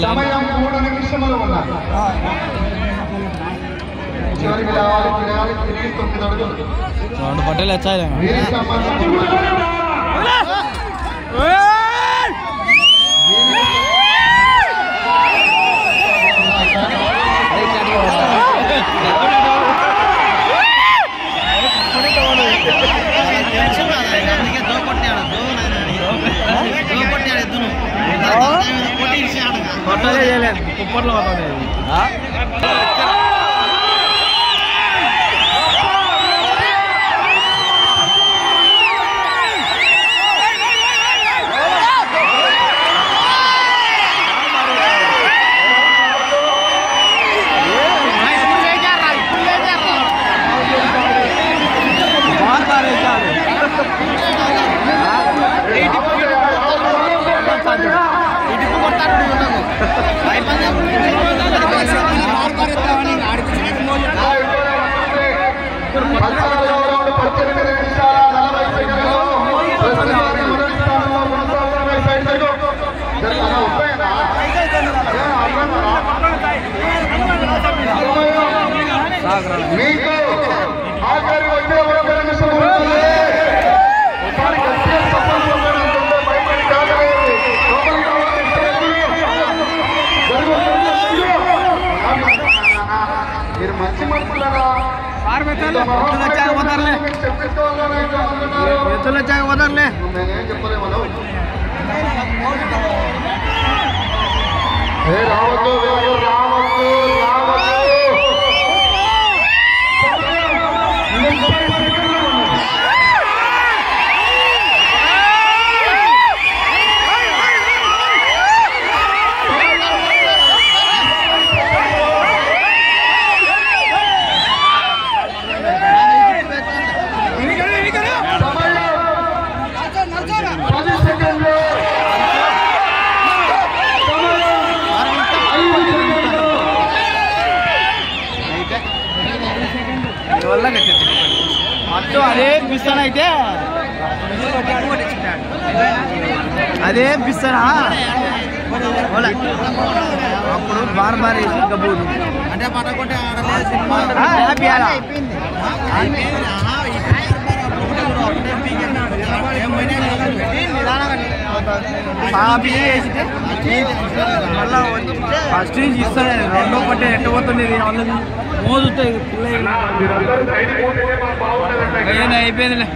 సమయం 3 నిమిషములు ఉన్నాయి. చివరి విడాలి 9 అడుగులు. రెండు పట్టలు వచ్చాయి. పట్టలే చేయలేదు కుప్పట్లో పట్టలేదు. మీకు ఆఖరి వచ్చే 1 నిమిషం మీరు మంచి మనుషులరా నేనేం చెప్పలేము. రావద్దు రావద్దు అటు అదే పిస్తాను అయితే అదే పిస్తానా అప్పుడు బార్ వేసి గబ్బూరు అంటే పడకుంటే ఫస్ట్ నుంచి ఇస్తాను. రెండో పట్టే ఎట్టబోతుంది మోదుతాయి అయిపోయిందిలే.